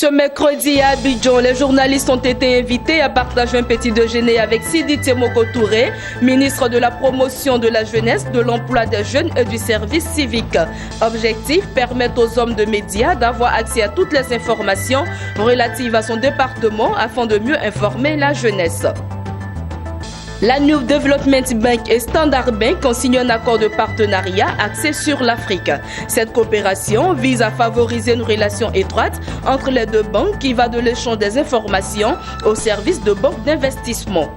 Ce mercredi à Abidjan, les journalistes ont été invités à partager un petit déjeuner avec Sidi Temoko Touré, ministre de la Promotion de la Jeunesse, de l'Emploi des Jeunes et du Service Civique. Objectif, permettre aux hommes de médias d'avoir accès à toutes les informations relatives à son département afin de mieux informer la jeunesse. La New Development Bank et Standard Bank ont signé un accord de partenariat axé sur l'Afrique. Cette coopération vise à favoriser une relation étroite entre les deux banques qui va de l'échange des informations au service de banques d'investissement.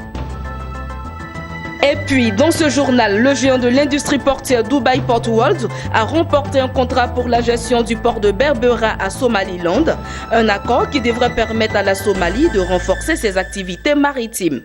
Et puis, dans ce journal, le géant de l'industrie portuaire Dubai Port World a remporté un contrat pour la gestion du port de Berbera à Somaliland, un accord qui devrait permettre à la Somalie de renforcer ses activités maritimes.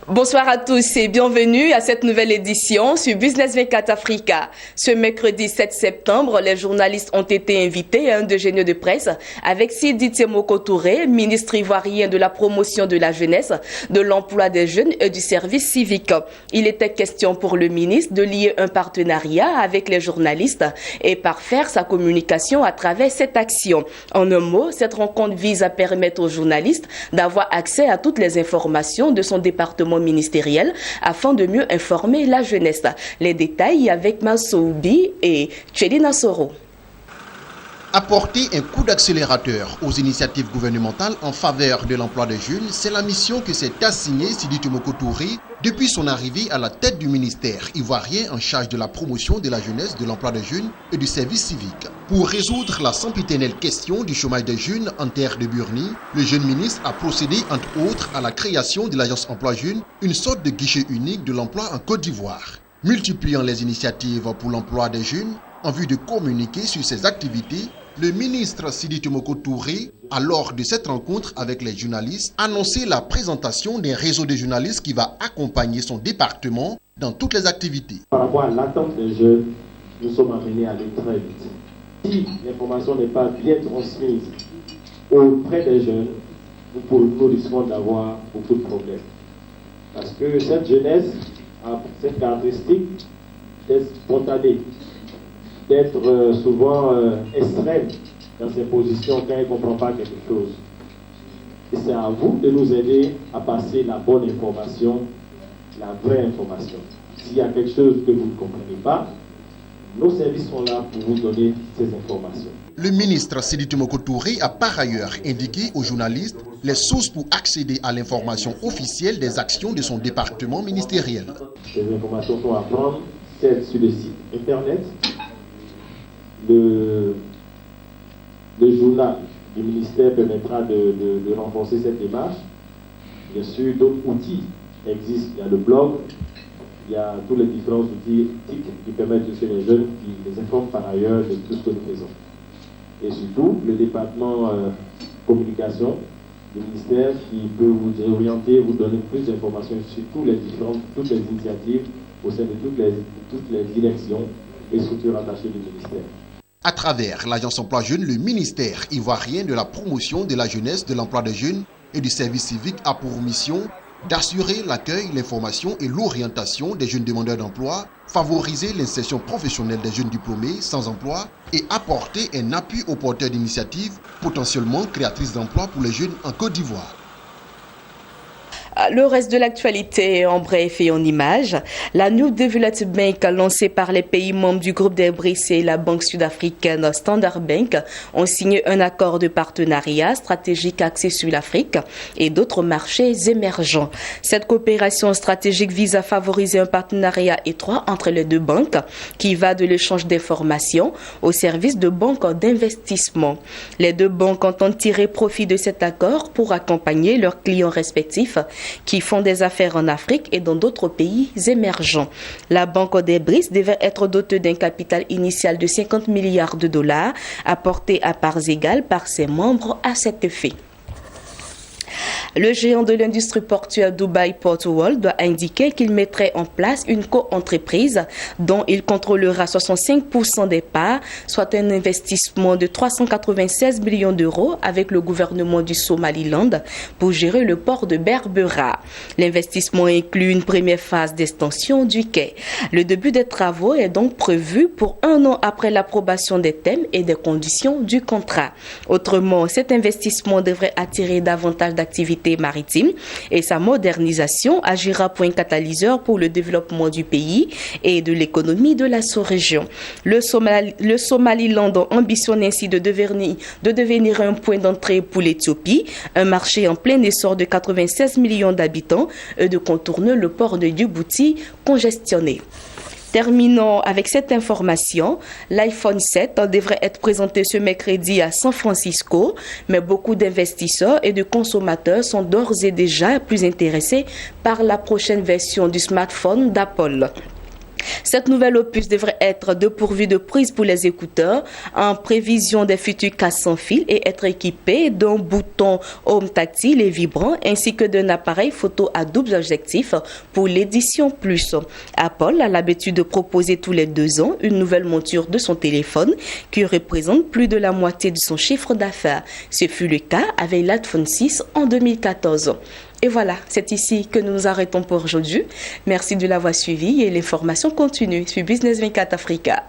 Bonsoir à tous et bienvenue à cette nouvelle édition sur Business 24 Africa. Ce mercredi 7 septembre, les journalistes ont été invités à un déjeuner de presse avec Sidi Temoko Touré, ministre ivoirien de la promotion de la jeunesse, de l'emploi des jeunes et du service civique. Il était question pour le ministre de lier un partenariat avec les journalistes et parfaire sa communication à travers cette action. En un mot, cette rencontre vise à permettre aux journalistes d'avoir accès à toutes les informations de son département ministériel afin de mieux informer la jeunesse. Les détails avec Masoubi et Tchédina Soro. Apporter un coup d'accélérateur aux initiatives gouvernementales en faveur de l'emploi des jeunes, c'est la mission que s'est assignée Sidi Temoko Touré depuis son arrivée à la tête du ministère ivoirien en charge de la promotion de la jeunesse, de l'emploi des jeunes et du service civique. Pour résoudre la sempiternelle question du chômage des jeunes en terre de Burni, le jeune ministre a procédé entre autres à la création de l'agence emploi jeune, une sorte de guichet unique de l'emploi en Côte d'Ivoire. Multipliant les initiatives pour l'emploi des jeunes, en vue de communiquer sur ses activités, le ministre Sidi Temoko Touré, à lors de cette rencontre avec les journalistes, a annoncé la présentation d'un réseau de journalistes qui va accompagner son département dans toutes les activités. Par rapport à l'attente des jeunes, nous sommes amenés à aller très vite. Si l'information n'est pas bien transmise auprès des jeunes, nous risquons d'avoir beaucoup de problèmes. Parce que cette jeunesse a cette caractéristique d'être spontanée, d'être souvent extrême dans ses positions quand elle ne comprend pas quelque chose. Et c'est à vous de nous aider à passer la bonne information, la vraie information. S'il y a quelque chose que vous ne comprenez pas, nos services sont là pour vous donner ces informations. Le ministre Sidi Temoko Touré a par ailleurs indiqué aux journalistes les sources pour accéder à l'information officielle des actions de son département ministériel. Ces informations sont à prendre, celles sur le site internet. Le journal du ministère permettra de renforcer cette démarche. Bien sûr, d'autres outils existent. Il y a le blog, il y a tous les différents outils qui permettent de faire les jeunes, qui les informent par ailleurs de tout ce que nous faisons. Et surtout, le département communication du ministère qui peut vous orienter, vous donner plus d'informations sur toutes les initiatives au sein de toutes les directions et structures attachées du ministère. À travers l'agence emploi jeune, le ministère ivoirien de la promotion de la jeunesse, de l'emploi des jeunes et du service civique a pour mission d'assurer l'accueil, l'information et l'orientation des jeunes demandeurs d'emploi, favoriser l'insertion professionnelle des jeunes diplômés sans emploi et apporter un appui aux porteurs d'initiatives potentiellement créatrices d'emplois pour les jeunes en Côte d'Ivoire. Le reste de l'actualité en bref et en images. La New Development Bank lancée par les pays membres du groupe des BRICS et la banque sud-africaine Standard Bank ont signé un accord de partenariat stratégique axé sur l'Afrique et d'autres marchés émergents. Cette coopération stratégique vise à favoriser un partenariat étroit entre les deux banques qui va de l'échange d'informations au service de banques d'investissement. Les deux banques entendent tirer profit de cet accord pour accompagner leurs clients respectifs qui font des affaires en Afrique et dans d'autres pays émergents. La Banque des BRICS devait être dotée d'un capital initial de 50 milliards de dollars apporté à parts égales par ses membres à cet effet. Le géant de l'industrie portuaire Dubai Port World doit indiquer qu'il mettrait en place une co-entreprise dont il contrôlera 65% des parts, soit un investissement de 396 millions d'euros avec le gouvernement du Somaliland pour gérer le port de Berbera. L'investissement inclut une première phase d'extension du quai. Le début des travaux est donc prévu pour 1 an après l'approbation des thèmes et des conditions du contrat. Autrement, cet investissement devrait attirer davantage d'activités maritimes et sa modernisation agira pour un catalyseur pour le développement du pays et de l'économie de la sous-région. Le Somaliland ambitionne ainsi de devenir un point d'entrée pour l'Éthiopie, un marché en plein essor de 96 millions d'habitants et de contourner le port de Djibouti congestionné. Terminons avec cette information. L'iPhone 7 devrait être présenté ce mercredi à San Francisco, mais beaucoup d'investisseurs et de consommateurs sont d'ores et déjà plus intéressés par la prochaine version du smartphone d'Apple. Cette nouvelle opus devrait être dépourvue de prise pour les écouteurs en prévision des futurs casques sans fil et être équipé d'un bouton home tactile et vibrant ainsi que d'un appareil photo à double objectif pour l'édition plus. Apple a l'habitude de proposer tous les 2 ans une nouvelle monture de son téléphone qui représente plus de la moitié de son chiffre d'affaires. Ce fut le cas avec l'iPhone 6 en 2014. Et voilà, c'est ici que nous nous arrêtons pour aujourd'hui. Merci de l'avoir suivi et l'information continue sur Business 24 Africa.